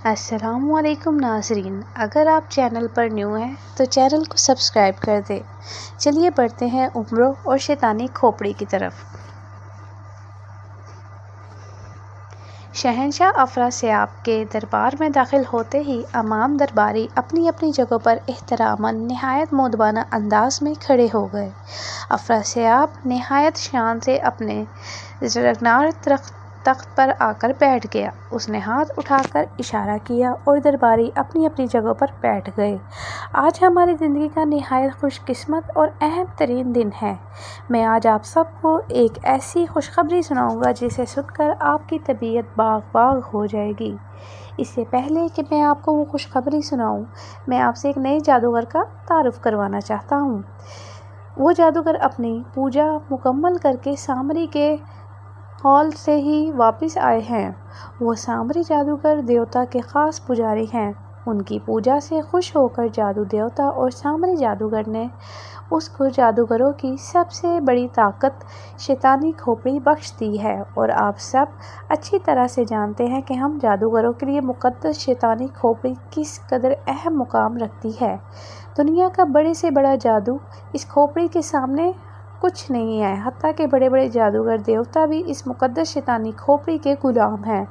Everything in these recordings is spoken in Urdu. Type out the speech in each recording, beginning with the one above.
السلام علیکم ناظرین، اگر آپ چینل پر نیو ہیں تو چینل کو سبسکرائب کر دیں۔ چلیے بڑھتے ہیں عمروں اور شیطانی کھوپڑی کی طرف۔ شہنشاہ افراسیاب کے دربار میں داخل ہوتے ہی تمام درباری اپنی اپنی جگہوں پر احتراماً نہایت مؤدبانہ انداز میں کھڑے ہو گئے۔ افراسیاب نہایت شان سے اپنے رکنار تخت پر آ کر بیٹھ گیا۔ اس نے ہاتھ اٹھا کر اشارہ کیا اور درباری اپنی اپنی جگہوں پر بیٹھ گئے۔ آج ہماری زندگی کا نہایت خوش قسمت اور اہم ترین دن ہے۔ میں آج آپ سب کو ایک ایسی خوشخبری سناؤں گا جسے سن کر آپ کی طبیعت باغ باغ ہو جائے گی۔ اس سے پہلے کہ میں آپ کو وہ خوشخبری سناؤں، میں آپ سے ایک نئے جادوگر کا تعارف کروانا چاہتا ہوں۔ وہ جادوگر اپنی پوجا مکمل کر کے سامری کے ہال سے ہی واپس آئے ہیں۔ وہ سامری جادوگر دیوتا کے خاص پجاری ہیں۔ ان کی پوجا سے خوش ہو کر جادو دیوتا اور سامری جادوگر نے اس کو جادوگروں کی سب سے بڑی طاقت شیطانی کھوپڑی بخش دی ہے، اور آپ سب اچھی طرح سے جانتے ہیں کہ ہم جادوگروں کے لیے مقدس شیطانی کھوپڑی کس قدر اہم مقام رکھتی ہے۔ دنیا کا بڑے سے بڑا جادو اس کھوپڑی کے سامنے کچھ نہیں ہے، حتیٰ کہ بڑے بڑے جادوگر دیوتا بھی اس مقدس شیطانی کھوپڑی کے غلام ہیں،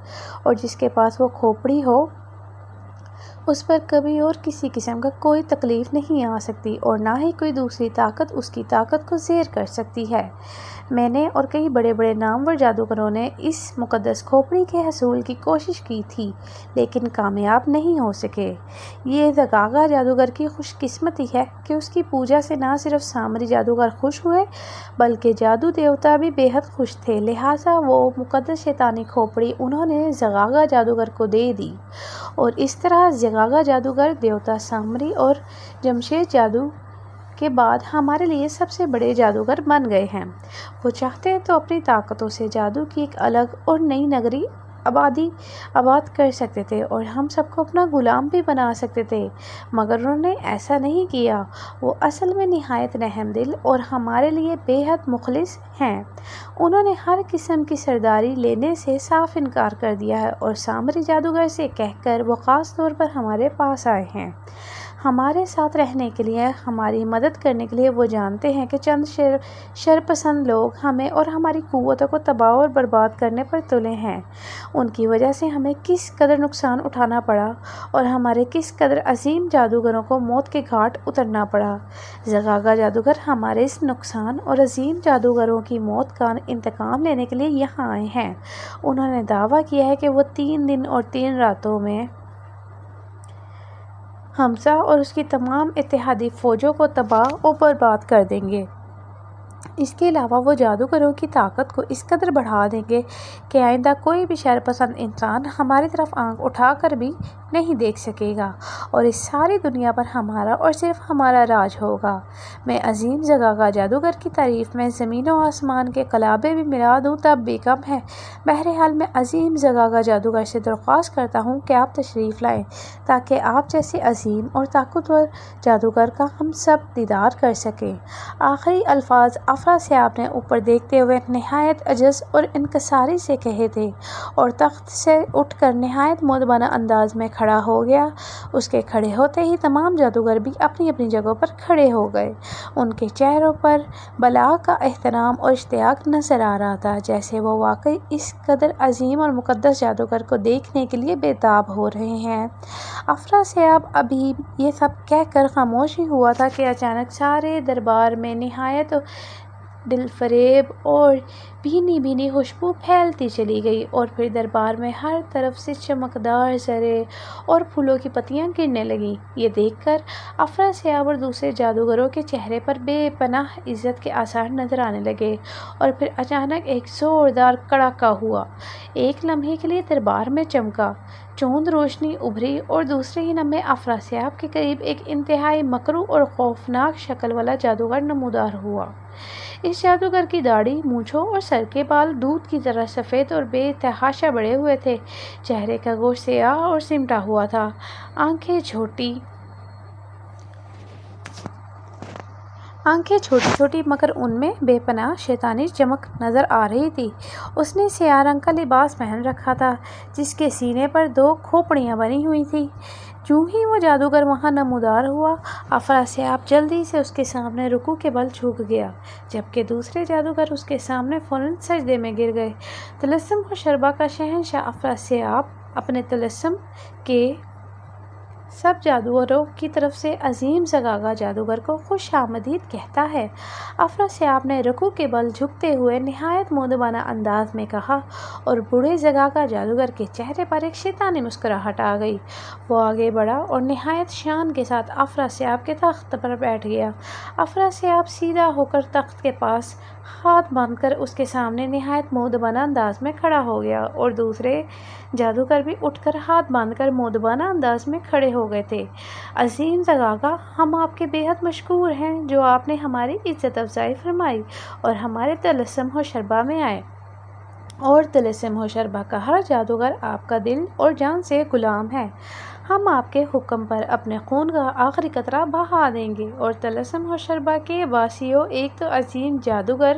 اور جس کے پاس وہ کھوپڑی ہو اس پر کبھی اور کسی قسم کا کوئی تکلیف نہیں آ سکتی، اور نہ ہی کوئی دوسری طاقت اس کی طاقت کو زیر کر سکتی ہے۔ میں نے اور کئی بڑے بڑے نامور جادوگروں نے اس مقدس کھوپڑی کے حصول کی کوشش کی تھی، لیکن کامیاب نہیں ہو سکے۔ یہ زغاغا جادوگر کی خوش قسمتی ہے کہ اس کی پوجا سے نہ صرف سامری جادوگر خوش ہوئے بلکہ جادو دیوتا بھی بے حد خوش تھے، لہٰذا وہ مقدس شیطانی کھوپڑی انہوں نے زغاغا جادوگر کو دے دی، اور اس طرح زغاغا جادوگر دیوتا سامری اور جمشید جادو کے بعد ہمارے لیے سب سے بڑے جادوگر بن گئے ہیں۔ وہ چاہتے تو اپنی طاقتوں سے جادو کی ایک الگ اور نئی نگری آباد کر سکتے تھے، اور ہم سب کو اپنا غلام بھی بنا سکتے تھے، مگر انہوں نے ایسا نہیں کیا۔ وہ اصل میں نہایت رحم دل اور ہمارے لیے بے حد مخلص ہیں۔ انہوں نے ہر قسم کی سرداری لینے سے صاف انکار کر دیا ہے، اور سامری جادوگر سے کہہ کر وہ خاص طور پر ہمارے پاس آئے ہیں۔ ہمارے ساتھ رہنے کے لیے، ہماری مدد کرنے کے لیے۔ وہ جانتے ہیں کہ چند شرپسند لوگ ہمیں اور ہماری قوتوں کو تباہ اور برباد کرنے پر تلے ہیں۔ ان کی وجہ سے ہمیں کس قدر نقصان اٹھانا پڑا، اور ہمارے کس قدر عظیم جادوگروں کو موت کے گھاٹ اترنا پڑا۔ زغاغا جادوگر ہمارے اس نقصان اور عظیم جادوگروں کی موت کا انتقام لینے کے لیے یہاں آئے ہیں۔ انہوں نے دعویٰ کیا ہے کہ وہ 3 دن اور 3 راتوں میں حمزہ اور اس کی تمام اتحادی فوجوں کو تباہ و برباد کر دیں گے۔ اس کے علاوہ وہ جادوگروں کی طاقت کو اس قدر بڑھا دیں گے کہ آئندہ کوئی بھی شرپسند انسان ہماری طرف آنکھ اٹھا کر بھی نہیں دیکھ سکے گا، اور اس ساری دنیا پر ہمارا اور صرف ہمارا راج ہوگا۔ میں عظیم زغاغا جادوگر کی تعریف میں زمین و آسمان کے قلابے بھی ملا دوں تب بھی کم ہے۔ بہرحال میں عظیم زغاغا جادوگر سے درخواست کرتا ہوں کہ آپ تشریف لائیں، تاکہ آپ جیسے عظیم اور طاقتور جادوگر کا ہم سب دیدار کر سکیں۔ آخری الفاظ افراسیاب نے اوپر دیکھتے ہوئے نہایت عجز اور انکساری سے کہے تھے، اور تخت سے اٹھ کر نہایت مؤدبانہ انداز میں کھڑا ہو گیا۔ اس کے کھڑے ہوتے ہی تمام جادوگر بھی اپنی اپنی جگہوں پر کھڑے ہو گئے۔ ان کے چہروں پر بلاغ کا احترام اور اشتیاق نظر آ رہا تھا، جیسے وہ واقعی اس قدر عظیم اور مقدس جادوگر کو دیکھنے کے لیے بےتاب ہو رہے ہیں۔ افراسیاب ابھی یہ سب کہہ کر خاموش ہی ہوا تھا کہ اچانک سارے دربار میں نہایت دلفریب اور بھینی بھینی خوشبو پھیلتی چلی گئی، اور پھر دربار میں ہر طرف سے چمکدار زرے اور پھولوں کی پتیاں گرنے لگیں۔ یہ دیکھ کر افراسیاب اور دوسرے جادوگروں کے چہرے پر بے پناہ عزت کے آثار نظر آنے لگے، اور پھر اچانک ایک زوردار کڑاکا ہوا۔ ایک لمحے کے لیے دربار میں چمکا چوند روشنی ابھری، اور دوسرے ہی لمحے افراسیاب کے قریب ایک انتہائی مکروہ اور خوفناک شکل والا جادوگر نمودار ہوا۔ اس جادوگر کی داڑھی، مونچھوں اور سر کے بال دودھ کی طرح سفید اور بے تحاشا بڑھے ہوئے تھے۔ چہرے کا گوشت سیاہ اور سمٹا ہوا تھا، آنکھیں چھوٹی آنکھیں چھوٹی چھوٹی مگر ان میں بے پناہ شیطانی چمک نظر آ رہی تھی۔ اس نے سیاہ رنگ کا لباس پہن رکھا تھا جس کے سینے پر 2 کھوپڑیاں بنی ہوئی تھیں۔ جوں ہی وہ جادوگر وہاں نمودار ہوا، افراسیاب جلدی سے اس کے سامنے رکوع کے بل جھک گیا، جبکہ دوسرے جادوگر اس کے سامنے فوراً سجدے میں گر گئے۔ طلسم و شربا کا شہنشاہ افراسیاب اپنے طلسم کے سب جادوگروں کی طرف سے عظیم زغاغا جادوگر کو خوش آمدید کہتا ہے۔ افراسیاب نے رکوع کے بل جھکتے ہوئے نہایت مؤدبانہ انداز میں کہا، اور بوڑھے زغاغا جادوگر کے چہرے پر ایک شیطانی مسکراہٹ آ گئی۔ وہ آگے بڑھا اور نہایت شان کے ساتھ افراسیاب کے تخت پر بیٹھ گیا۔ افراسیاب سیدھا ہو کر تخت کے پاس ہاتھ باندھ کر اس کے سامنے نہایت مؤدبانہ انداز میں کھڑا ہو گیا، اور دوسرے جادوگر بھی اٹھ کر ہاتھ باندھ کر مؤدبانہ انداز میں کھڑے ہو گئے تھے۔ عظیم زغاغا، ہم آپ کے بے حد مشکور ہیں جو آپ نے ہماری عزت افزائی فرمائی اور ہمارے طلسم و شربا میں آئے، اور طلسم و شربا کا ہر جادوگر آپ کا دل اور جان سے غلام ہے۔ ہم آپ کے حکم پر اپنے خون کا آخری قطرہ بہا دیں گے۔ اور طلسم و شربا کے باسیوں، ایک تو عظیم جادوگر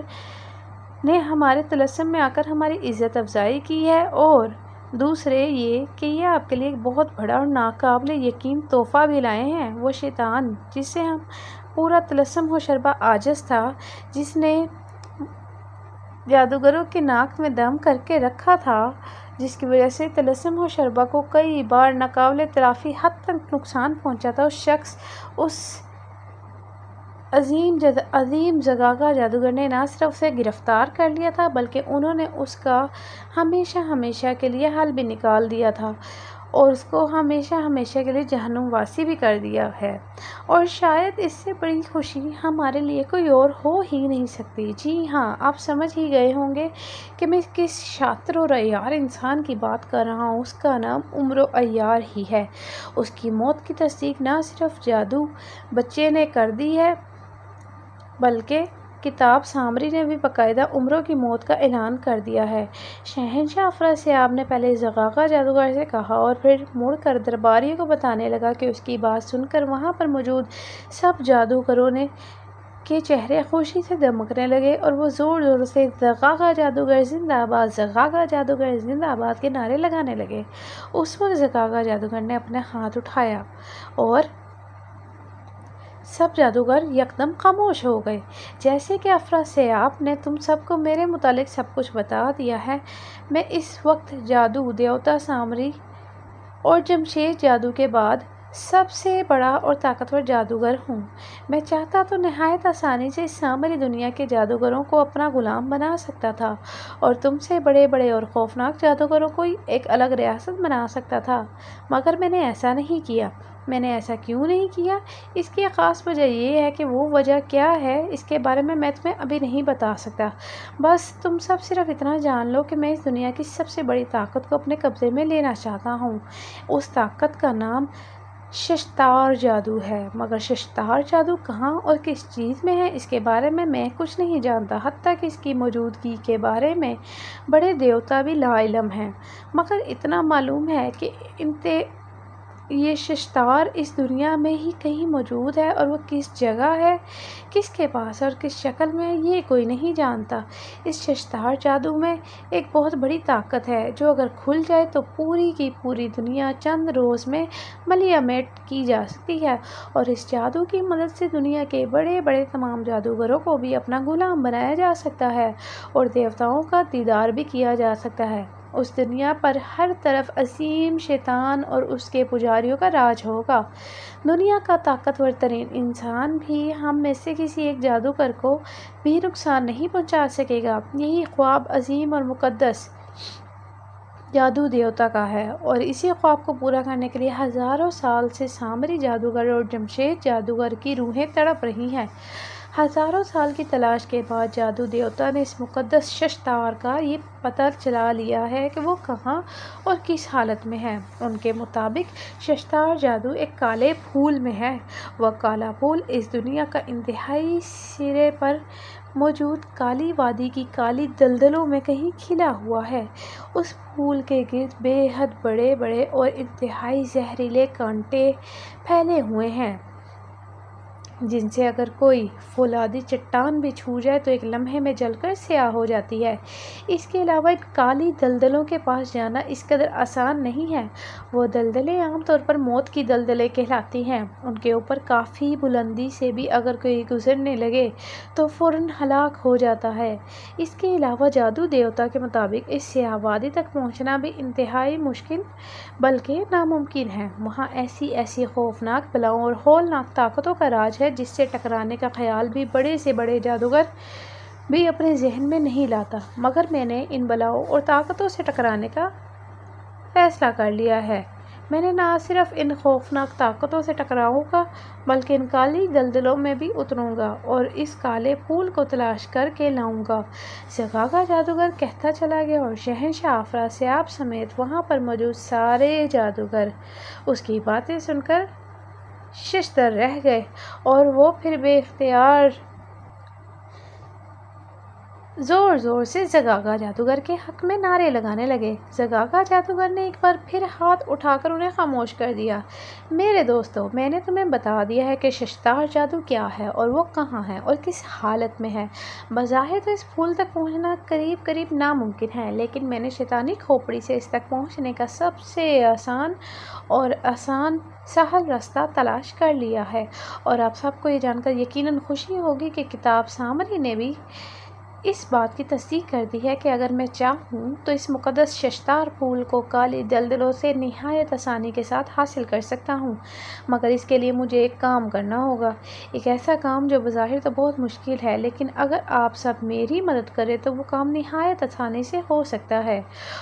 نے ہمارے طلسم میں آ کر ہماری عزت افزائی کی ہے، اور دوسرے یہ کہ یہ آپ کے لیے ایک بہت بڑا اور ناقابل یقین تحفہ بھی لائے ہیں۔ وہ شیطان جس سے ہم پورا طلسم و شربا عاجز تھا، جس نے جادوگروں کے ناک میں دم کر کے رکھا تھا، جس کی وجہ سے طلسم و شربا کو کئی بار ناقابل تلافی حد تک نقصان پہنچا تھا، اس شخص، اس عظیم زغاغا جادوگر نے نہ صرف اسے گرفتار کر لیا تھا بلکہ انہوں نے اس کا ہمیشہ ہمیشہ کے لیے حل بھی نکال دیا تھا، اور اس کو ہمیشہ ہمیشہ کے لیے جہنم واسی بھی کر دیا ہے۔ اور شاید اس سے بڑی خوشی ہمارے لیے کوئی اور ہو ہی نہیں سکتی۔ جی ہاں، آپ سمجھ ہی گئے ہوں گے کہ میں کس شاطر اور عیار انسان کی بات کر رہا ہوں۔ اس کا نام عمرو عیار ہی ہے۔ اس کی موت کی تصدیق نہ صرف جادو بچے نے کر دی ہے بلکہ کتاب سامری نے بھی باقاعدہ عمرو کی موت کا اعلان کر دیا ہے۔ شہنشاہ افراسیاب نے پہلے زغاغا جادوگر سے کہا اور پھر مڑ کر درباریوں کو بتانے لگا کہ اس کی بات سن کر وہاں پر موجود سب جادوگروں کے چہرے خوشی سے دمکنے لگے، اور وہ زور زور سے زغاغا جادوگر زندہ باد، زغاغا جادوگر زندہ باد کے نعرے لگانے لگے۔ اس وقت زغاغا جادوگر نے اپنا ہاتھ اٹھایا اور سب جادوگر یکدم خاموش ہو گئے۔ جیسے کہ افراسیاب نے تم سب کو میرے متعلق سب کچھ بتا دیا ہے، میں اس وقت جادو دیوتا سامری اور جمشید جادو کے بعد سب سے بڑا اور طاقتور جادوگر ہوں۔ میں چاہتا تو نہایت آسانی سے اس سامری دنیا کے جادوگروں کو اپنا غلام بنا سکتا تھا، اور تم سے بڑے بڑے اور خوفناک جادوگروں کو ایک الگ ریاست بنا سکتا تھا، مگر میں نے ایسا نہیں کیا۔ میں نے ایسا کیوں نہیں کیا؟ اس کی خاص وجہ یہ ہے کہ وہ وجہ کیا ہے اس کے بارے میں تمہیں ابھی نہیں بتا سکتا۔ بس تم سب صرف اتنا جان لو کہ میں اس دنیا کی سب سے بڑی طاقت کو اپنے قبضے میں لینا چاہتا ہوں۔ اس طاقت کا نام ششتار جادو ہے، مگر ششتار جادو کہاں اور کس چیز میں ہے اس کے بارے میں کچھ نہیں جانتا، حتیٰ کہ اس کی موجودگی کے بارے میں بڑے دیوتا بھی لا علم ہیں۔ مگر اتنا معلوم ہے کہ یہ ششتار اس دنیا میں ہی کہیں موجود ہے، اور وہ کس جگہ ہے، کس کے پاس اور کس شکل میں ہے، یہ کوئی نہیں جانتا۔ اس ششتار جادو میں ایک بہت بڑی طاقت ہے جو اگر کھل جائے تو پوری کی پوری دنیا چند روز میں ملیا میٹ کی جا سکتی ہے، اور اس جادو کی مدد سے دنیا کے بڑے بڑے تمام جادوگروں کو بھی اپنا غلام بنایا جا سکتا ہے، اور دیوتاؤں کا دیدار بھی کیا جا سکتا ہے۔ اس دنیا پر ہر طرف عظیم شیطان اور اس کے پجاریوں کا راج ہوگا۔ دنیا کا طاقتور ترین انسان بھی ہم میں سے کسی ایک جادوگر کو بھی نقصان نہیں پہنچا سکے گا۔ یہی خواب عظیم اور مقدس جادو دیوتا کا ہے، اور اسی خواب کو پورا کرنے کے لیے ہزاروں سال سے سامری جادوگر اور جمشید جادوگر کی روحیں تڑپ رہی ہیں۔ ہزاروں سال کی تلاش کے بعد جادو دیوتا نے اس مقدس ششتار کا یہ پتہ چلا لیا ہے کہ وہ کہاں اور کس حالت میں ہے۔ ان کے مطابق ششتار جادو ایک کالے پھول میں ہے۔ وہ کالا پھول اس دنیا کا انتہائی سرے پر موجود کالی وادی کی کالی دلدلوں میں کہیں کھلا ہوا ہے۔ اس پھول کے گرد بے حد بڑے بڑے اور انتہائی زہریلے کانٹے پھیلے ہوئے ہیں۔ جن سے اگر کوئی فولادی چٹان بھی چھو جائے تو ایک لمحے میں جل کر سیاہ ہو جاتی ہے۔ اس کے علاوہ ان کالی دلدلوں کے پاس جانا اس قدر آسان نہیں ہے۔ وہ دلدلیں عام طور پر موت کی دلدلیں کہلاتی ہیں۔ ان کے اوپر کافی بلندی سے بھی اگر کوئی گزرنے لگے تو فوراً ہلاک ہو جاتا ہے۔ اس کے علاوہ جادو دیوتا کے مطابق اس سیاہ وادی تک پہنچنا بھی انتہائی مشکل بلکہ ناممکن ہے۔ وہاں ایسی خوفناک بلاؤں اور ہولناک طاقتوں کا راج ہے جس سے ٹکرانے کا خیال بھی بڑے سے بڑے جادوگر بھی اپنے ذہن میں نہیں لاتا، مگر میں نے ان بلاؤں اور طاقتوں سے ٹکرانے کا فیصلہ کر لیا ہے۔ میں نے نہ صرف ان خوفناک طاقتوں سے ٹکراؤں گا بلکہ ان کالی دلدلوں میں بھی اتروں گا اور اس کالے پھول کو تلاش کر کے لاؤں گا۔ زغاگا جادوگر کہتا چلا گیا اور شہنشاہ افراسیاب سمیت وہاں پر موجود سارے جادوگر اس کی باتیں سن کر ششدر رہ گئے اور وہ پھر بے اختیار زور سے زغاگا جادوگر کے حق میں نعرے لگانے لگے۔ زغاگا جادوگر نے ایک بار پھر ہاتھ اٹھا کر انہیں خاموش کر دیا۔ میرے دوستو، میں نے تمہیں بتا دیا ہے کہ ششدار جادو کیا ہے اور وہ کہاں ہے اور کس حالت میں ہے۔ بظاہر تو اس پھول تک پہنچنا قریب ناممکن ہے، لیکن میں نے شیطانی کھوپڑی سے اس تک پہنچنے کا سب سے سہل راستہ تلاش کر لیا ہے، اور آپ سب کو یہ جان کر یقیناً خوشی ہوگی کہ کتاب سامری نے بھی اس بات کی تصدیق کر دی ہے کہ اگر میں چاہوں تو اس مقدس ششدار پھول کو کالی دلدلوں سے نہایت آسانی کے ساتھ حاصل کر سکتا ہوں، مگر اس کے لیے مجھے ایک کام کرنا ہوگا، ایک ایسا کام جو بظاہر تو بہت مشکل ہے، لیکن اگر آپ سب میری مدد کریں تو وہ کام نہایت آسانی سے ہو سکتا ہے،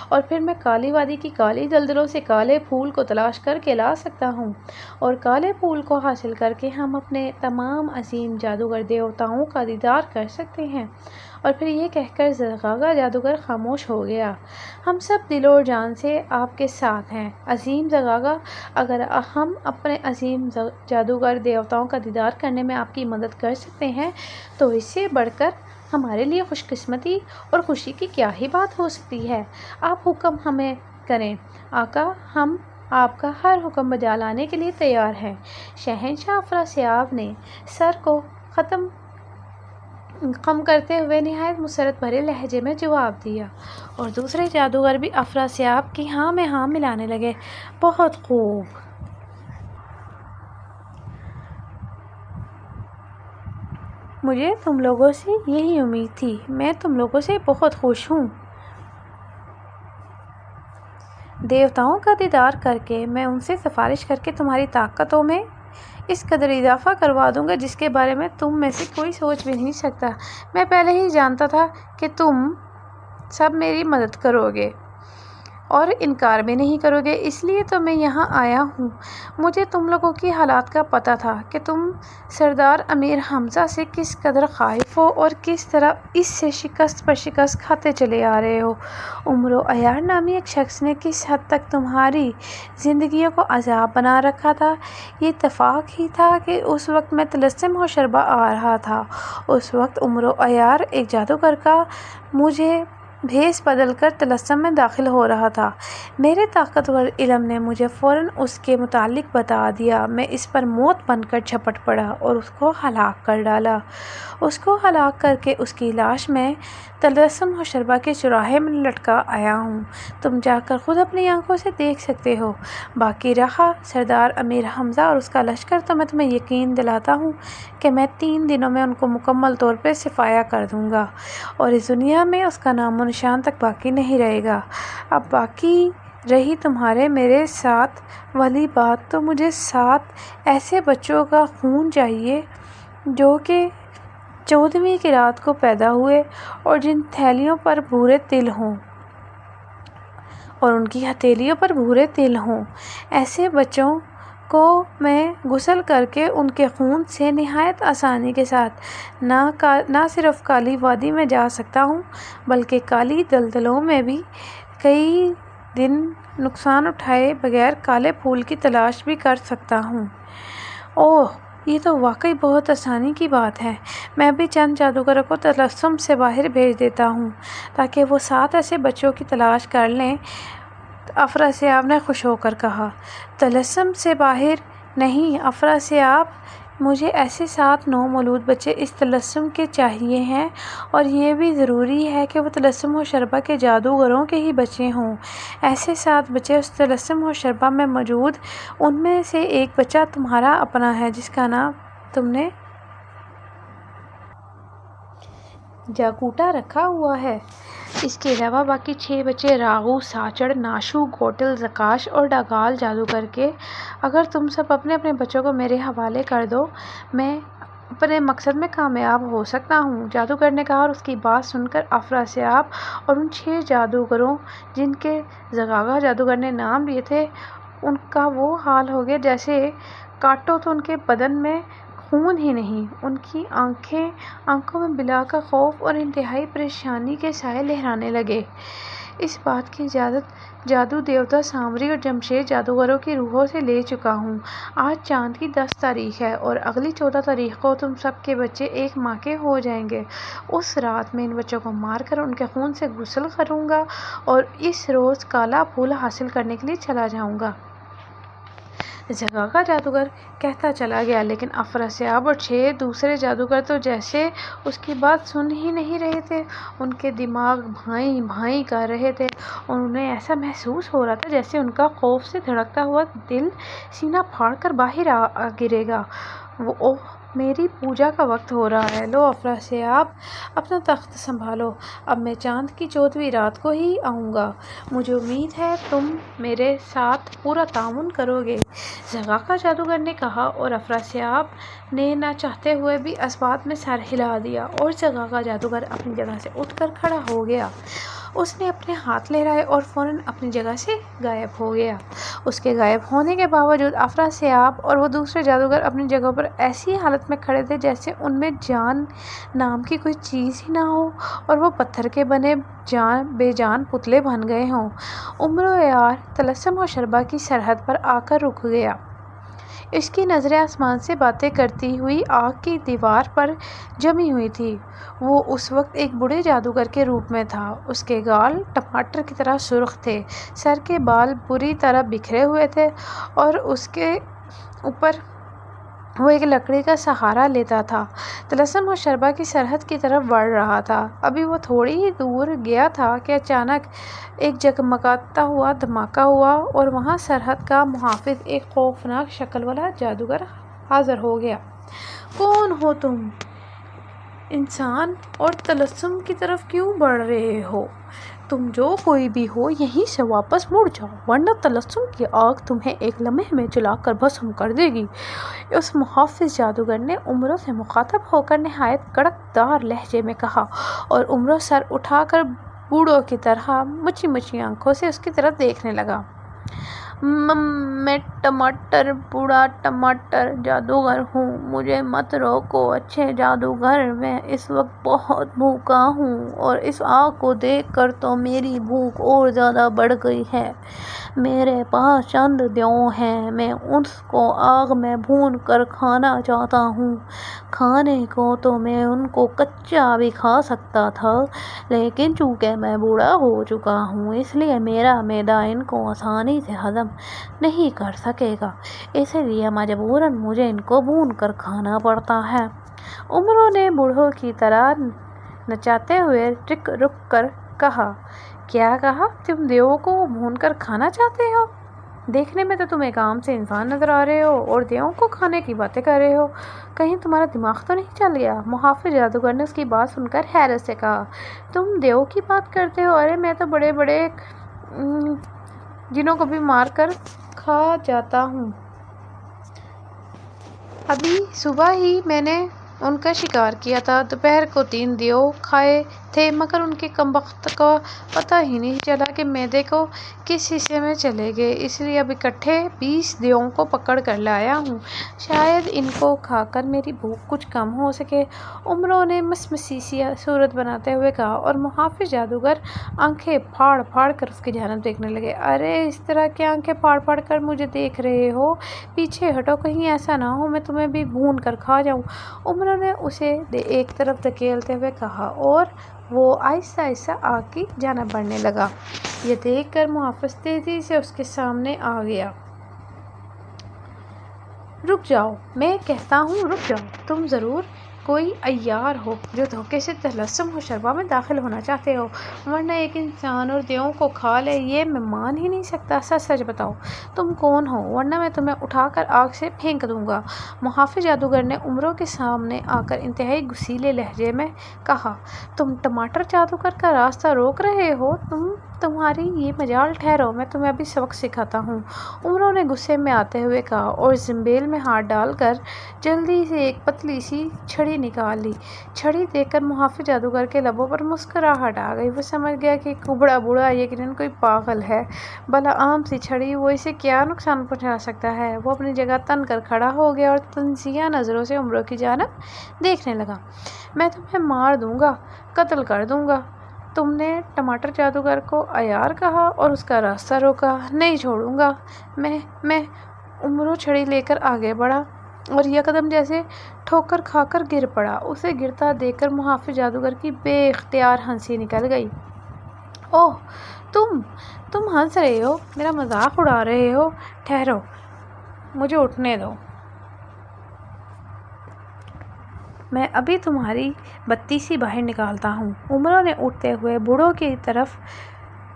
اور پھر میں کالی وادی کی کالی دلدلوں سے کالے پھول کو تلاش کر کے لا سکتا ہوں، اور کالے پھول کو حاصل کر کے ہم اپنے تمام عظیم جادوگر دیوتاؤں کا دیدار کر سکتے ہیں۔ اور پھر یہ کہہ کر زغاگا جادوگر خاموش ہو گیا۔ ہم سب دل اور جان سے آپ کے ساتھ ہیں عظیم زغاگا۔ اگر ہم اپنے عظیم جادوگر دیوتاؤں کا دیدار کرنے میں آپ کی مدد کر سکتے ہیں تو اس سے بڑھ کر ہمارے لیے خوش قسمتی اور خوشی کی کیا ہی بات ہو سکتی ہے۔ آپ حکم ہمیں کریں آقا، ہم آپ کا ہر حکم بجا لانے کے لیے تیار ہیں۔ شہنشاہ افراسیاب نے سر کو خم کرتے ہوئے نہایت مسرت بھرے لہجے میں جواب دیا، اور دوسرے جادوگر بھی افراسیاب کی ہاں میں ہاں ملانے لگے۔ بہت خوب، مجھے تم لوگوں سے یہی امید تھی۔ میں تم لوگوں سے بہت خوش ہوں۔ دیوتاؤں کا دیدار کر کے میں ان سے سفارش کر کے تمہاری طاقتوں میں اس قدر اضافہ کروا دوں گا جس کے بارے میں تم میں سے کوئی سوچ بھی نہیں سکتا۔ میں پہلے ہی جانتا تھا کہ تم سب میری مدد کرو گے اور انکار بھی نہیں کرو گے، اس لیے تو میں یہاں آیا ہوں۔ مجھے تم لوگوں کی حالات کا پتہ تھا کہ تم سردار امیر حمزہ سے کس قدر خائف ہو اور کس طرح اس سے شکست پر شکست کھاتے چلے آ رہے ہو۔ عمرو عیار نامی ایک شخص نے کس حد تک تمہاری زندگیوں کو عذاب بنا رکھا تھا، یہ اتفاق ہی تھا کہ اس وقت میں طلسم و شربہ آ رہا تھا۔ اس وقت عمرو عیار ایک جادوگر کا مجھے بھیس بدل کر طلسم میں داخل ہو رہا تھا۔ میرے طاقتور علم نے مجھے فوراً اس کے متعلق بتا دیا۔ میں اس پر موت بن کر جھپٹ پڑا اور اس کو ہلاک کر ڈالا۔ اس کو ہلاک کر کے اس کی لاش میں طلسم و شربہ کے چوراہے میں لٹکا آیا ہوں۔ تم جا کر خود اپنی آنکھوں سے دیکھ سکتے ہو۔ باقی رہا سردار امیر حمزہ اور اس کا لشکر، تو میں تمہیں یقین دلاتا ہوں کہ میں 3 دنوں میں ان کو مکمل طور پہ صفایا کر دوں گا، اور اس دنیا میں اس کا نام و نشان تک باقی نہیں رہے گا۔ اب باقی رہی تمہارے میرے ساتھ والی بات، تو مجھے 7 ایسے بچوں کا خون چاہیے جو کہ 14ویں کی رات کو پیدا ہوئے اور جن تھیلیوں پر بھورے تل ہوں اور ان کی ہتھیلیوں پر بھورے تل ہوں۔ ایسے بچوں کو میں غسل کر کے ان کے خون سے نہایت آسانی کے ساتھ نہ صرف کالی وادی میں جا سکتا ہوں بلکہ کالی دلدلوں میں بھی کئی دن نقصان اٹھائے بغیر کالے پھول کی تلاش بھی کر سکتا ہوں۔ اوہ، یہ تو واقعی بہت آسانی کی بات ہے۔ میں بھی چند جادوگروں کو طلسم سے باہر بھیج دیتا ہوں تاکہ وہ 7 ایسے بچوں کی تلاش کر لیں۔ افراسیاب نے خوش ہو کر کہا۔ طلسم سے باہر نہیں افراسیاب، مجھے ایسے 7 نومولود بچے اس طلسم کے چاہیے ہیں، اور یہ بھی ضروری ہے کہ وہ طلسم و شربہ کے جادوگروں کے ہی بچے ہوں۔ ایسے 7 بچے اس طلسم و شربہ میں موجود، ان میں سے ایک بچہ تمہارا اپنا ہے جس کا نام تم نے جاکوٹا رکھا ہوا ہے۔ اس کے علاوہ باقی 6 بچے راغو، ساچڑ، ناشو، گوٹل، زکاش اور ڈاگال جادوگر کے۔ اگر تم سب اپنے اپنے بچوں کو میرے حوالے کر دو، میں اپنے مقصد میں کامیاب ہو سکتا ہوں۔ جادوگر نے کہا، اور اس کی بات سن کر افراسیاب اور ان 6 جادوگروں جن کے زغاغا جادوگر نے نام لیے تھے، ان کا وہ حال ہو گیا جیسے کاٹو تو ان کے بدن میں خون ہی نہیں۔ ان کی آنکھوں میں بلا کا خوف اور انتہائی پریشانی کے سائے لہرانے لگے۔ اس بات کی اجازت جادو دیوتا سامری اور جمشید جادوگروں کی روحوں سے لے چکا ہوں۔ آج چاند کی 10 تاریخ ہے اور اگلی 14 تاریخ کو تم سب کے بچے ایک ماہ کے ہو جائیں گے۔ اس رات میں ان بچوں کو مار کر ان کے خون سے غسل کروں گا اور اس روز کالا پھول حاصل کرنے کے لیے چلا جاؤں گا۔ زغاغا جادوگر کہتا چلا گیا، لیکن افراسیاب اور 6 دوسرے جادوگر تو جیسے اس کی بات سن ہی نہیں رہے تھے۔ ان کے دماغ بھائیں بھائیں کر رہے تھے اور انہیں ایسا محسوس ہو رہا تھا جیسے ان کا خوف سے دھڑکتا ہوا دل سینہ پھاڑ کر باہر آ گرے گا۔ اوہ، میری پوجا کا وقت ہو رہا ہے۔ لو افراسیاب، اپنا تخت سنبھالو، اب میں چاند کی 14ویں رات کو ہی آؤں گا۔ مجھے امید ہے تم میرے ساتھ پورا تعاون کرو گے۔ زغاغا جادوگر نے کہا، اور افراسیاب نے نہ چاہتے ہوئے بھی اس بات میں سر ہلا دیا، اور زغاغا جادوگر اپنی جگہ سے اٹھ کر کھڑا ہو گیا۔ اس نے اپنے ہاتھ لہرائے اور فوراً اپنی جگہ سے غائب ہو گیا۔ اس کے غائب ہونے کے باوجود افراسیاب اور وہ دوسرے جادوگر اپنی جگہوں پر ایسی حالت میں کھڑے تھے جیسے ان میں جان نام کی کوئی چیز ہی نہ ہو اور وہ پتھر کے بنے بے جان پتلے بن گئے ہوں۔ امرو یار طلسم و شربہ کی سرحد پر آ کر رک گیا۔ اس کی نظریں آسمان سے باتیں کرتی ہوئی آگ کی دیوار پر جمی ہوئی تھیں۔ وہ اس وقت ایک بوڑھے جادوگر کے روپ میں تھا۔ اس کے گال ٹماٹر کی طرح سرخ تھے، سر کے بال بری طرح بکھرے ہوئے تھے اور اس کے اوپر وہ ایک لکڑی کا سہارا لیتا تھا۔ طلسم و شربہ کی سرحد کی طرف بڑھ رہا تھا۔ ابھی وہ تھوڑی ہی دور گیا تھا کہ اچانک ایک جگمگاتا ہوا دھماکہ ہوا اور وہاں سرحد کا محافظ، ایک خوفناک شکل والا جادوگر حاضر ہو گیا۔ کون ہو تم؟ انسان اور طلسم کی طرف کیوں بڑھ رہے ہو؟ تم جو کوئی بھی ہو، یہیں سے واپس مڑ جاؤ، ورنہ طلسم کی آگ تمہیں ایک لمحے میں جلا کر بھسم کر دے گی۔ اس محافظ جادوگر نے امرو سے مخاطب ہو کر نہایت کڑک دار لہجے میں کہا، اور امرو سر اٹھا کر بوڑھوں کی طرح مچی مچی آنکھوں سے اس کی طرف دیکھنے لگا۔ میں ٹماٹر، بوڑھا ٹماٹر جادوگر ہوں، مجھے مت روکو اچھے جادوگر، میں اس وقت بہت بھوکا ہوں اور اس آگ کو دیکھ کر تو میری بھوک اور زیادہ بڑھ گئی ہے۔ میرے پاس چند دیو ہیں، میں اس کو آگ میں بھون کر کھانا چاہتا ہوں۔ کھانے کو تو میں ان کو کچا بھی کھا سکتا تھا، لیکن چونکہ میں بوڑھا ہو چکا ہوں اس لیے میرا معدہ ان کو آسانی سے ہضم نہیں کر سکے گا، اس لیے مجبوراً مجھے ان کو بھون کر کھانا پڑتا ہے۔ امرو نے بوڑھوں کی طرح نچاتے ہوئے رک کر کہا، کیا کہا؟ تم دیووں کو بھون کر کھانا چاہتے ہو؟ دیکھنے میں تو تم ایک عام سے انسان نظر آ رہے ہو اور دیووں کو کھانے کی باتیں کر رہے ہو، کہیں تمہارا دماغ تو نہیں چل گیا؟ محافظ جادوگر نے اس کی بات سن کر حیرت سے کہا، تم دیو کی بات کرتے ہو؟ ارے میں تو بڑے بڑے جنوں کو بھی مار کر کھا جاتا ہوں۔ ابھی صبح ہی میں نے ان کا شکار کیا تھا، دوپہر کو 3 دیو کھائے تھے، مگر ان کے کمبخت کو پتہ ہی نہیں چلا کہ معدے کو کس حصے میں چلے گئے، اس لیے اب اکٹھے 20 دیووں کو پکڑ کر لایا ہوں، شاید ان کو کھا کر میری بھوک کچھ کم ہو سکے۔ امرو نے مسمسی سی صورت بناتے ہوئے کہا، اور محافظ جادوگر آنکھیں پھاڑ پھاڑ کر اس کی جانب دیکھنے لگے۔ ارے اس طرح کیا آنکھیں پھاڑ پھاڑ کر مجھے دیکھ رہے ہو؟ پیچھے ہٹو، کہیں ایسا نہ ہو میں تمہیں بھی بھون کر کھا جاؤں۔ امرو نے اسے ایک طرف دھکیلتے ہوئے کہا اور وہ آہستہ آہستہ آگ کی جانب بڑھنے لگا۔ یہ دیکھ کر محافظ تیزی سے اس کے سامنے آ گیا۔ رک جاؤ، میں کہتا ہوں رک جاؤ، تم ضرور کوئی عیار ہو جو دھوکے سے طلسم و شربا میں داخل ہونا چاہتے ہو، ورنہ ایک انسان اور دیووں کو کھا لے یہ میں مان ہی نہیں سکتا۔ سچ سچ بتاؤ تم کون ہو، ورنہ میں تمہیں اٹھا کر آگ سے پھینک دوں گا۔ محافظ جادوگر نے عمروں کے سامنے آ کر انتہائی غصیلے لہجے میں کہا، تم ٹماٹر جادوگر کا راستہ روک رہے ہو، تمہاری یہ مجال، ٹھہرو میں تمہیں ابھی سبق سکھاتا ہوں۔ عمروں نے غصے میں آتے ہوئے کہا اور زنبیل میں ہاتھ ڈال کر جلدی سے ایک پتلی سی چھڑی نکال لی۔ چھڑی دیکھ کر محافظ جادوگر کے لبوں پر مسکراہٹ آ گئی۔ وہ سمجھ گیا کہ کبڑا بوڑھا یقیناً کوئی پاگل ہے، بھلا عام سی چھڑی، وہ اسے کیا نقصان پہنچا سکتا ہے۔ وہ اپنی جگہ تن کر کھڑا ہو گیا اور تنزیہ نظروں سے عمروں کی جانب دیکھنے لگا۔ میں تمہیں مار دوں گا، قتل کر دوں گا۔ تم نے ٹماٹر جادوگر کو عیار کہا اور اس کا راستہ روکا، نہیں چھوڑوں گا میں۔ عمروں چھڑی لے کر آگے بڑھا اور یکدم جیسے ٹھوکر کھا کر گر پڑا۔ اسے گرتا دیکھ کر محافظ جادوگر کی بے اختیار ہنسی نکل گئی۔ اوہ، تم ہنس رہے ہو، میرا مذاق اڑا رہے ہو، ٹھہرو مجھے اٹھنے دو، میں ابھی تمہاری بتی سی باہر نکالتا ہوں۔ عمروں نے اٹھتے ہوئے بوڑھوں کی طرف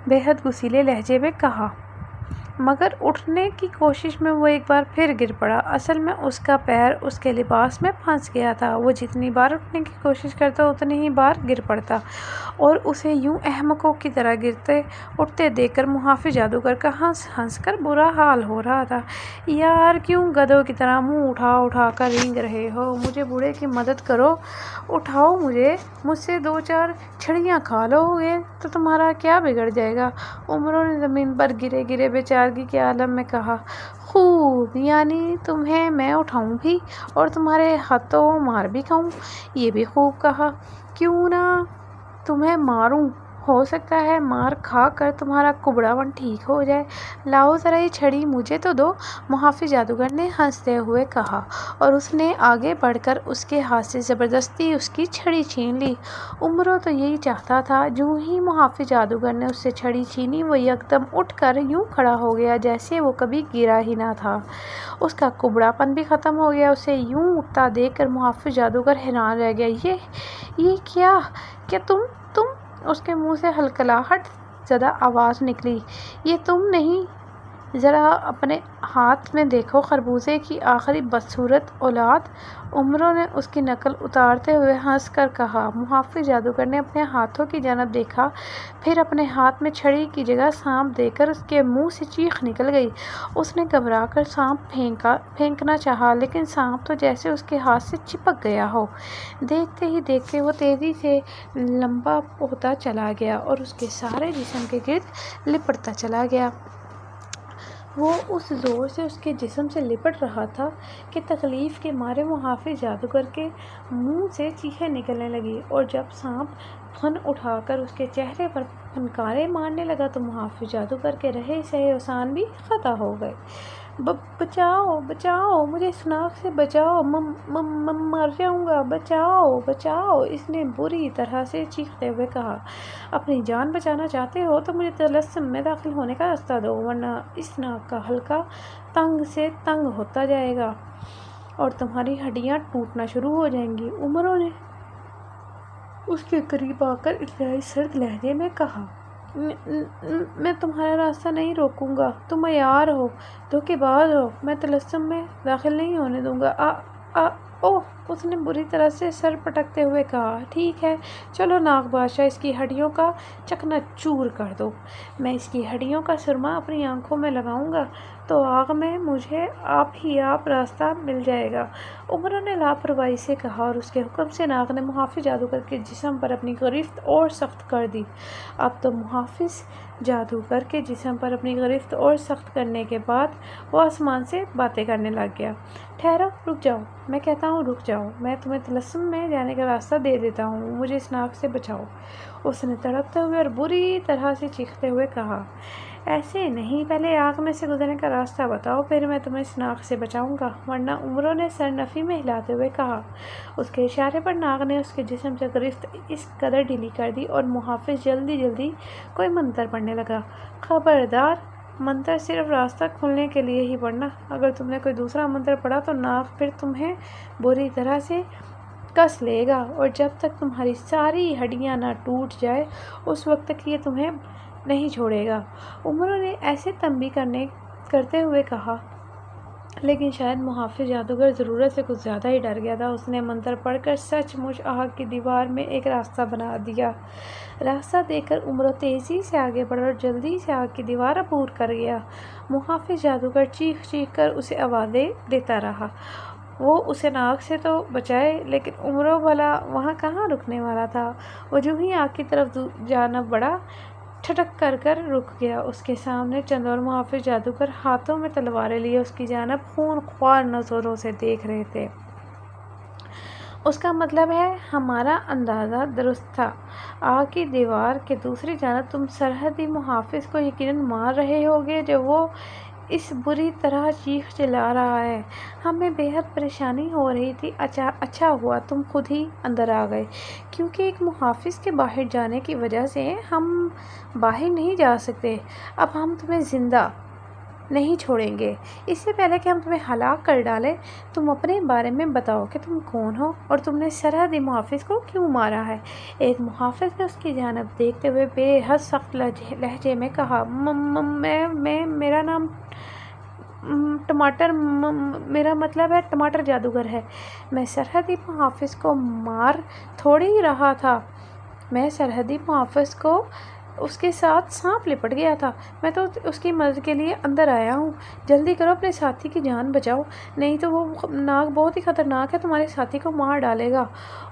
بے حد غصیلے لہجے میں کہا، مگر اٹھنے کی کوشش میں وہ ایک بار پھر گر پڑا۔ اصل میں اس کا پیر اس کے لباس میں پھنس گیا تھا۔ وہ جتنی بار اٹھنے کی کوشش کرتا اتنی ہی بار گر پڑتا اور اسے یوں احمقوں کی طرح گرتے اٹھتے دیکھ کر محافظ جادوگر کا ہنس ہنس کر برا حال ہو رہا تھا۔ یار کیوں گدھوں کی طرح منہ اٹھا اٹھا کر رینگ رہے ہو، مجھے بوڑھے کی مدد کرو، اٹھاؤ مجھ سے دو چار چھڑیاں کھا لو گے تو تمہارا کیا بگڑ جائے گا۔ عمروں نے زمین پر گرے گرے بیچارگی کے عالم میں کہا، خوب، یعنی تمہیں میں اٹھاؤں بھی اور تمہارے ہاتھوں مار بھی کھاؤں، یہ بھی خوب کہا۔ کیوں نہ تمہیں ماروں، ہو سکتا ہے مار کھا کر تمہارا کبڑاپن ٹھیک ہو جائے۔ لاؤ ذرا یہ چھڑی مجھے تو دو، محافظ جادوگر نے ہنستے ہوئے کہا اور اس نے آگے بڑھ کر اس کے ہاتھ سے زبردستی اس کی چھڑی چھین لی۔ عمروں تو یہی چاہتا تھا۔ جوں ہی محافظ جادوگر نے اس سے چھڑی چھینی وہ یکدم اٹھ کر یوں کھڑا ہو گیا جیسے وہ کبھی گرا ہی نہ تھا۔ اس کا کبڑاپن بھی ختم ہو گیا۔ اسے یوں اٹھتا دیکھ کر محافظ جادوگر حیران رہ گیا۔ یہ کیا تم اس کے منہ سے ہلہلاہٹ زدہ آواز نکلی، یہ تم نہیں، ذرا اپنے ہاتھ میں دیکھو، خربوزے کی آخری بدصورت اولاد۔ عمروں نے اس کی نقل اتارتے ہوئے ہنس کر کہا۔ محافظ جادوگر نے اپنے ہاتھوں کی جانب دیکھا، پھر اپنے ہاتھ میں چھڑی کی جگہ سانپ دیکھ کر اس کے منہ سے چیخ نکل گئی۔ اس نے گھبرا کر سانپ پھینکنا چاہا لیکن سانپ تو جیسے اس کے ہاتھ سے چپک گیا ہو۔ دیکھتے ہی دیکھتے وہ تیزی سے لمبا ہوتا چلا گیا اور اس کے سارے جسم کے گرد لپٹتا چلا گیا۔ وہ اس زور سے اس کے جسم سے لپٹ رہا تھا کہ تکلیف کے مارے محافظ جادوگر کے منہ سے چیخیں نکلنے لگیں، اور جب سانپ پھن اٹھا کر اس کے چہرے پر پھنکاریں مارنے لگا تو محافظ جادوگر کے رہے سہے اوزان بھی ختم ہو گئے۔ بچاؤ بچاؤ، مجھے اس ناگ سے بچاؤ، مر جاؤں گا، بچاؤ بچاؤ، اس نے بری طرح سے چیختے ہوئے کہا۔ اپنی جان بچانا چاہتے ہو تو مجھے طلسم میں داخل ہونے کا راستہ دو، ورنہ اس ناگ کا حلقہ تنگ سے تنگ ہوتا جائے گا اور تمہاری ہڈیاں ٹوٹنا شروع ہو جائیں گی۔ عمروں نے اس کے قریب آ کر انتہائی سرد لہجے میں کہا، میں تمہارا راستہ نہیں روکوں گا، تم عیار ہو، دھوکے باز ہو، میں طلسم میں داخل نہیں ہونے دوں گا۔ اوہ، اس نے بری طرح سے سر پٹکتے ہوئے کہا، ٹھیک ہے، چلو ناگ بادشاہ، اس کی ہڈیوں کا چکنا چور کر دو، میں اس کی ہڈیوں کا سرما اپنی آنکھوں میں لگاؤں گا تو آگ میں مجھے آپ ہی آپ راستہ مل جائے گا۔ عمروں نے لاپرواہی سے کہا اور اس کے حکم سے ناگ نے محافظ جادوگر کے جسم پر اپنی گرفت اور سخت کر دی۔ اب تو محافظ جادوگر کے جسم پر اپنی گرفت اور سخت کرنے کے بعد وہ آسمان سے باتیں کرنے لگ گیا۔ ٹھہرو، رک جاؤ، میں کہتا ہوں رک جاؤ، میں تمہیں طلسم میں جانے کا راستہ دے دیتا ہوں، مجھے اس ناگ سے بچاؤ، اس نے تڑپتے ہوئے اور بری طرح سے چیختے ہوئے کہا۔ ایسے نہیں، پہلے آگ میں سے گزرنے کا راستہ بتاؤ، پھر میں تمہیں اس ناگ سے بچاؤں گا، ورنہ، عمروں نے سر نفی میں ہلاتے ہوئے کہا۔ اس کے اشارے پر ناگ نے اس کے جسم سے گرفت اس قدر ڈھیلی کر دی اور محافظ جلدی جلدی کوئی منتر پڑھنے لگا۔ خبردار، منتر صرف راستہ کھلنے کے لیے ہی پڑھنا۔ اگر تم نے کوئی دوسرا منتر پڑھا تو ناگ پھر تمہیں بری طرح سے کس لے گا، اور جب تک تمہاری ساری ہڈیاں نہ ٹوٹ جائے اس وقت تک یہ تمہیں نہیں چھوڑے گا۔ عمرو نے ایسے تنبیہ کرتے ہوئے کہا، لیکن شاید محافظ جادوگر ضرورت سے کچھ زیادہ ہی ڈر گیا تھا۔ اس نے منتر پڑھ کر سچ مچ آگ کی دیوار میں ایک راستہ بنا دیا۔ راستہ دیکھ کر عمرو تیزی سے آگے بڑھا اور جلدی سے آگ کی دیوار عبور کر گیا۔ محافظ جادوگر چیخ چیخ کر اسے آوازیں دیتا رہا، وہ اسے ناگ سے تو بچائے، لیکن عمرو بھلا وہاں کہاں رکنے والا تھا۔ وہ جو ہی آگ کی طرف جانب بڑھا، ٹھٹک کر رک گیا۔ اس کے سامنے چند اور محافظ جادوگر ہاتھوں میں تلواریں لیے اس کی جانب خون خوار نظروں سے دیکھ رہے تھے۔ اس کا مطلب ہے ہمارا اندازہ درست تھا، آگ کی دیوار کے دوسری جانب تم سرحدی محافظ کو یقیناً مار رہے ہوگے جو وہ اس بری طرح چیخ چلا رہا ہے۔ ہمیں بے حد پریشانی ہو رہی تھی، اچھا ہوا تم خود ہی اندر آ گئے، کیونکہ ایک محافظ کے باہر جانے کی وجہ سے ہم باہر نہیں جا سکتے۔ اب ہم تمہیں زندہ نہیں چھوڑیں گے۔ اس سے پہلے کہ ہم تمہیں ہلاک کر ڈالیں، تم اپنے بارے میں بتاؤ کہ تم کون ہو اور تم نے سرحدی محافظ کو کیوں مارا ہے۔ ایک محافظ نے اس کی جانب دیکھتے ہوئے بے حد سخت لہجے میں کہا، میرا نام میرا مطلب ہے ٹماٹر جادوگر ہے۔ میں سرحدی محافظ کو مار تھوڑی رہا تھا، میں سرحدی محافظ کو اس کے ساتھ سانپ لپٹ گیا تھا، میں تو اس کی مدد کے لیے اندر آیا ہوں۔ جلدی کرو، اپنے ساتھی کی جان بچاؤ، نہیں تو وہ ناگ بہت ہی خطرناک ہے، تمہارے ساتھی کو مار ڈالے گا۔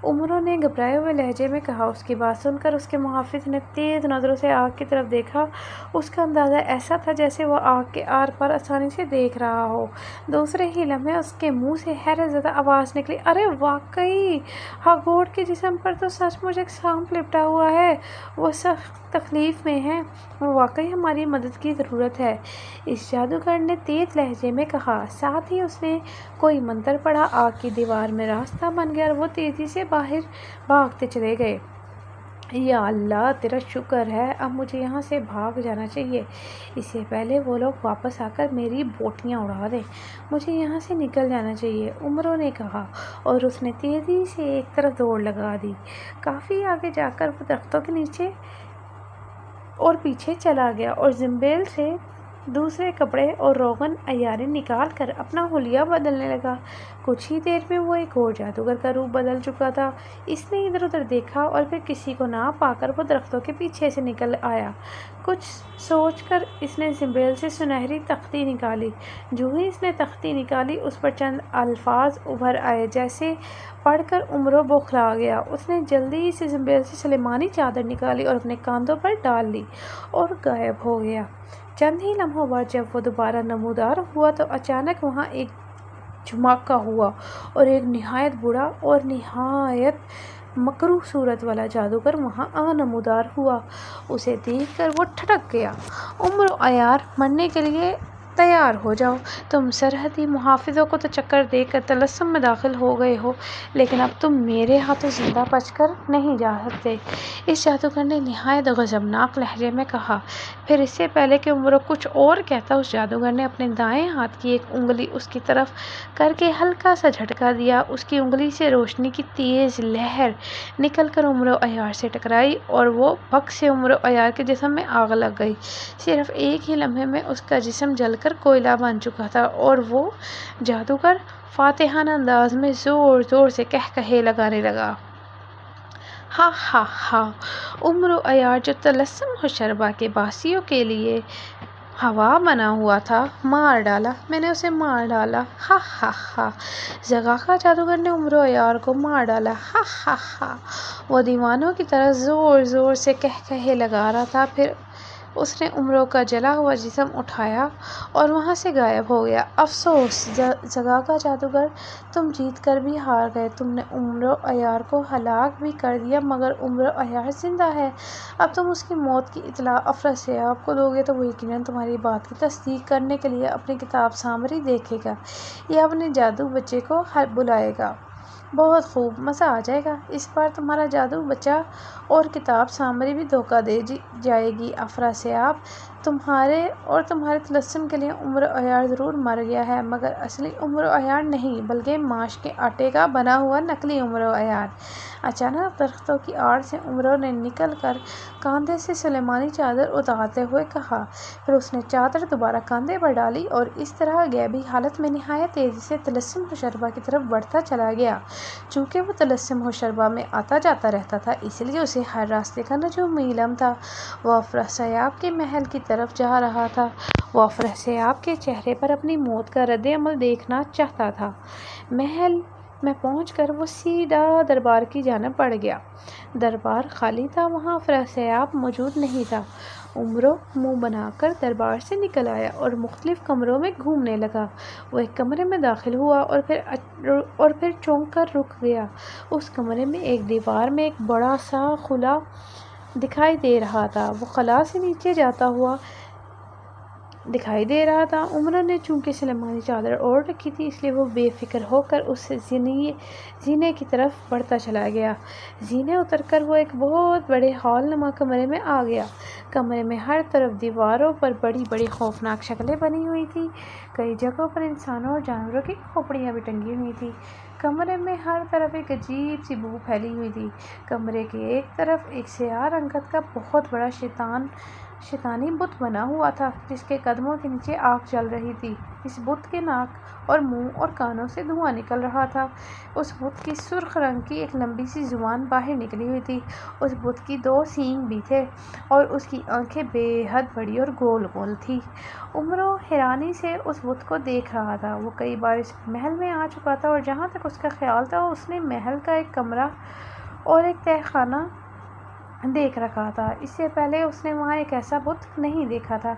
عمرو نے گھبرائے ہوئے لہجے میں کہا۔ اس کی بات سن کر اس کے محافظ نے تیز نظروں سے آگ کی طرف دیکھا۔ اس کا اندازہ ایسا تھا جیسے وہ آگ کے آر پار آسانی سے دیکھ رہا ہو۔ دوسرے ہی لمحے اس کے منہ سے حیرت زدہ آواز نکلی، ارے واقعی ہاگوڈ کے جسم پر تو سچ مچ ایک سانپ لپٹا ہوا ہے، وہ سخت تکلیف میں ہے، وہ واقعی ہماری مدد کی ضرورت ہے۔ اس جادوگر نے تیز لہجے میں کہا، ساتھ ہی اس نے کوئی منتر پڑھا، آگ کی دیوار میں راستہ بن گیا اور وہ تیزی سے باہر بھاگتے چلے گئے۔ یا اللہ تیرا شکر ہے، اب مجھے یہاں سے بھاگ جانا چاہیے، اس سے پہلے وہ لوگ واپس آ کر میری بوٹیاں اڑا دیں، مجھے یہاں سے نکل جانا چاہیے، عمرو نے کہا، اور اس نے تیزی سے ایک طرف دوڑ لگا دی۔ کافی آگے جا کر وہ درختوں کے نیچے اور پیچھے چلا گیا اور زنبیل سے دوسرے کپڑے اور روغن عیاریں نکال کر اپنا حلیہ بدلنے لگا۔ کچھ ہی دیر میں وہ ایک اور جادوگر کا روپ بدل چکا تھا۔ اس نے ادھر ادھر دیکھا اور پھر کسی کو نہ پا کر وہ درختوں کے پیچھے سے نکل آیا۔ کچھ سوچ کر اس نے زنبیل سے سنہری تختی نکالی۔ جو ہی اس نے تختی نکالی، اس پر چند الفاظ ابھر آئے جیسے پڑھ کر عمرو بوکھلا گیا۔ اس نے جلدی سے زنبیل سے سلیمانی چادر نکالی اور اپنے کاندھوں پر ڈال لی اور غائب ہو گیا۔ چند ہی لمحوں بعد جب وہ دوبارہ نمودار ہوا تو اچانک وہاں ایک جھماکہ ہوا اور ایک نہایت بوڑھا اور نہایت مکروہ صورت والا جادوگر وہاں نمودار ہوا۔ اسے دیکھ کر وہ ٹھٹک گیا۔ عمرو عیار، مرنے کے لیے تیار ہو جاؤ، تم سرحدی محافظوں کو تو چکر دے کر طلسم میں داخل ہو گئے ہو، لیکن اب تم میرے ہاتھوں زندہ بچ کر نہیں جا سکتے، اس جادوگر نے نہایت غضبناک لہجے میں کہا۔ پھر اس سے پہلے کہ عمرو کچھ اور کہتا، اس جادوگر نے اپنے دائیں ہاتھ کی ایک انگلی اس کی طرف کر کے ہلکا سا جھٹکا دیا۔ اس کی انگلی سے روشنی کی تیز لہر نکل کر عمرو عیار سے ٹکرائی اور وہ بھگ سے عمرو عیار کے جسم میں آگ لگ گئی۔ صرف ایک ہی لمحے میں اس کا جسم جل کر کوئلہ بن چکا تھا اور وہ جادوگر فاتحانہ انداز میں زور زور سے قہقہے لگانے لگا۔ ہا ہا ہا! عمرو عیار جو طلسم و شربا کے باسیوں کے لیے ہوا بنا ہوا تھا، مار ڈالا، میں نے اسے مار ڈالا، ہا ہا ہا! زگاکا جادوگر نے عمرو عیار کو مار ڈالا، ہا ہا ہا! وہ دیوانوں کی طرح زور زور سے قہقہے لگا رہا تھا۔ پھر اس نے عمرو کا جلا ہوا جسم اٹھایا اور وہاں سے غائب ہو گیا۔ افسوس زگاکا جادوگر، تم جیت کر بھی ہار گئے، تم نے عمرو عیار کو ہلاک بھی کر دیا، مگر عمرو عیار زندہ ہے۔ اب تم اس کی موت کی اطلاع افراسیاب کو دو گے تو وہ یقیناً تمہاری بات کی تصدیق کرنے کے لیے اپنی کتاب سامری دیکھے گا یا اپنے جادو بچے کو بلائے گا۔ بہت خوب، مزہ آ جائے گا، اس بار تمہارا جادو بچہ اور کتاب سامری بھی دھوکہ دے جائے گی۔ افراسیاب، تمہارے طلسم کے لیے عمر عیار ضرور مر گیا ہے، مگر اصلی عمر عیار نہیں بلکہ ماش کے آٹے کا بنا ہوا نقلی عمر عیار۔ اچانک درختوں کی آڑ سے عمرو نے نکل کر کاندھے سے سلیمانی چادر اتارتے ہوئے کہا۔ پھر اس نے چادر دوبارہ کاندھے پر ڈالی اور اس طرح غیبی حالت میں نہایت تیزی سے طلسم ہوشربا کی طرف بڑھتا چلا گیا۔ چونکہ وہ طلسم ہوشربا میں آتا جاتا رہتا تھا، اس لیے اسے ہر راستے کا نجوم علم تھا۔ وہ افراسیاب کے محل کی طرف جا رہا تھا۔ وہ افراسیاب کے چہرے پر اپنی موت کا رد عمل دیکھنا چاہتا تھا۔ محل میں پہنچ کر وہ سیدھا دربار کی جانب بڑھ گیا۔ دربار خالی تھا، وہاں افراسیاب موجود نہیں تھا۔ عمرو منہ بنا کر دربار سے نکل آیا اور مختلف کمروں میں گھومنے لگا۔ وہ ایک کمرے میں داخل ہوا اور پھر چونک کر رک گیا۔ اس کمرے میں ایک دیوار میں ایک بڑا سا خلا دکھائی دے رہا تھا۔ وہ خلا سے نیچے جاتا ہوا دکھائی دے رہا تھا۔ عمرو نے چونکہ سلیمانی چادر اوڑھ رکھی تھی، اس لیے وہ بے فکر ہو کر اس زینے کی طرف بڑھتا چلا گیا۔ زینے اتر کر وہ ایک بہت بڑے ہال نما کمرے میں آ گیا۔ کمرے میں ہر طرف دیواروں پر بڑی بڑی خوفناک شکلیں بنی ہوئی تھیں۔ کئی جگہوں پر انسانوں اور جانوروں کی کھوپڑیاں بھی ٹنگی ہوئی تھیں۔ کمرے میں ہر طرف ایک عجیب سی بو پھیلی ہوئی تھی۔ کمرے کے ایک طرف ایک سیاہ رنگت کا بہت بڑا شیطانی بت بنا ہوا تھا، جس کے قدموں کے نیچے آگ جل رہی تھی۔ اس بت کے ناک اور منہ اور کانوں سے دھواں نکل رہا تھا۔ اس بت کی سرخ رنگ کی ایک لمبی سی زبان باہر نکلی ہوئی تھی۔ اس بت کی 2 سینگ بھی تھے اور اس کی آنکھیں بے حد بڑی اور گول گول تھیں۔ عمرو حیرانی سے اس بت کو دیکھ رہا تھا۔ وہ کئی بار اس محل میں آ چکا تھا اور جہاں تک اس کا خیال تھا اس نے محل کا ایک کمرہ اور ایک تہہ خانہ دیکھ رکھا تھا۔ اس سے پہلے اس نے وہاں ایک ایسا بت نہیں دیکھا تھا۔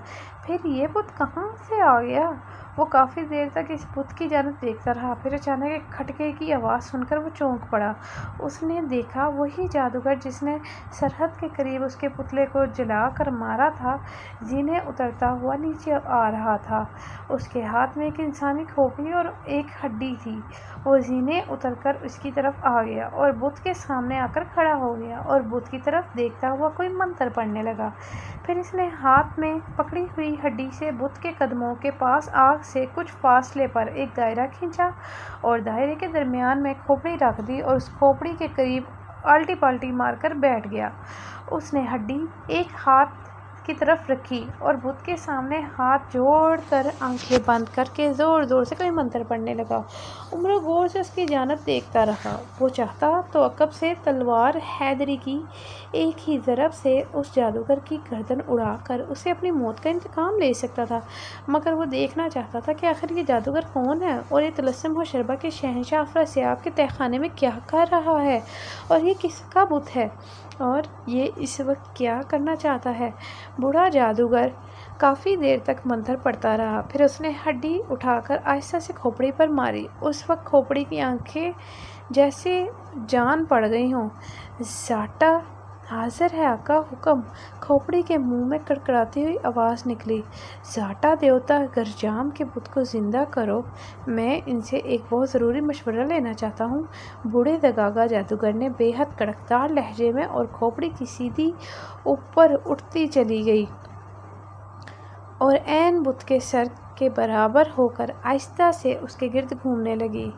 پھر یہ بت کہاں سے آ گیا؟ وہ کافی دیر تک اس بت کی جانب دیکھتا رہا۔ پھر اچانک ایک کھٹکے کی آواز سن کر وہ چونک پڑا۔ اس نے دیکھا وہی جادوگر جس نے سرحد کے قریب اس کے پتلے کو جلا کر مارا تھا، زینے اترتا ہوا نیچے آ رہا تھا۔ اس کے ہاتھ میں ایک انسانی کھوپڑی اور ایک ہڈی تھی۔ وہ زینے اتر کر اس کی طرف آ گیا اور بت کے سامنے آ کر کھڑا ہو گیا اور بت کی طرف دیکھتا ہوا کوئی منتر پڑھنے لگا۔ پھر اس نے ہاتھ میں پکڑی ہوئی ہڈی سے بت کے قدموں کے پاس آگ سے کچھ فاصلے پر ایک دائرہ کھینچا اور دائرے کے درمیان میں کھوپڑی رکھ دی اور اس کھوپڑی کے قریب الٹی پلٹی مار کر بیٹھ گیا۔ اس نے ہڈی ایک ہاتھ کی طرف رکھی اور بت کے سامنے ہاتھ جوڑ کر آنکھیں بند کر کے زور زور سے کوئی منتر پڑھنے لگا۔ عمرو غور سے اس کی جانب دیکھتا رہا۔ وہ چاہتا تو عقب سے تلوار حیدری کی ایک ہی ضرب سے اس جادوگر کی گردن اڑا کر اسے اپنی موت کا انتقام لے سکتا تھا، مگر وہ دیکھنا چاہتا تھا کہ آخر یہ جادوگر کون ہے اور یہ طلسم ہوشربا کے شہنشاہ افراسیاب کے تہہ خانے میں کیا کر رہا ہے، اور یہ کس کا بت ہے، اور یہ اس وقت کیا کرنا چاہتا ہے۔ بوڑھا جادوگر کافی دیر تک منتر پڑھتا رہا۔ پھر اس نے ہڈی اٹھا کر آہستہ سے کھوپڑی پر ماری۔ اس وقت کھوپڑی کی آنکھیں جیسے جان پڑ گئی ہوں۔ ذاٹا حاضر ہے آقا، حکم۔ کھوپڑی کے منہ میں کڑکڑاتی ہوئی آواز نکلی۔ ذاٹا دیوتا گرجام کے بت کو زندہ کرو، میں ان سے ایک بہت ضروری مشورہ لینا چاہتا ہوں۔ بوڑھے دگاگا جادوگر نے بے حد کڑکدار لہجے میں، اور کھوپڑی کی سیدھی اوپر اٹھتی چلی گئی اور عین بت کے سر کے برابر ہو کر آہستہ سے اس کے گرد گھومنے لگی۔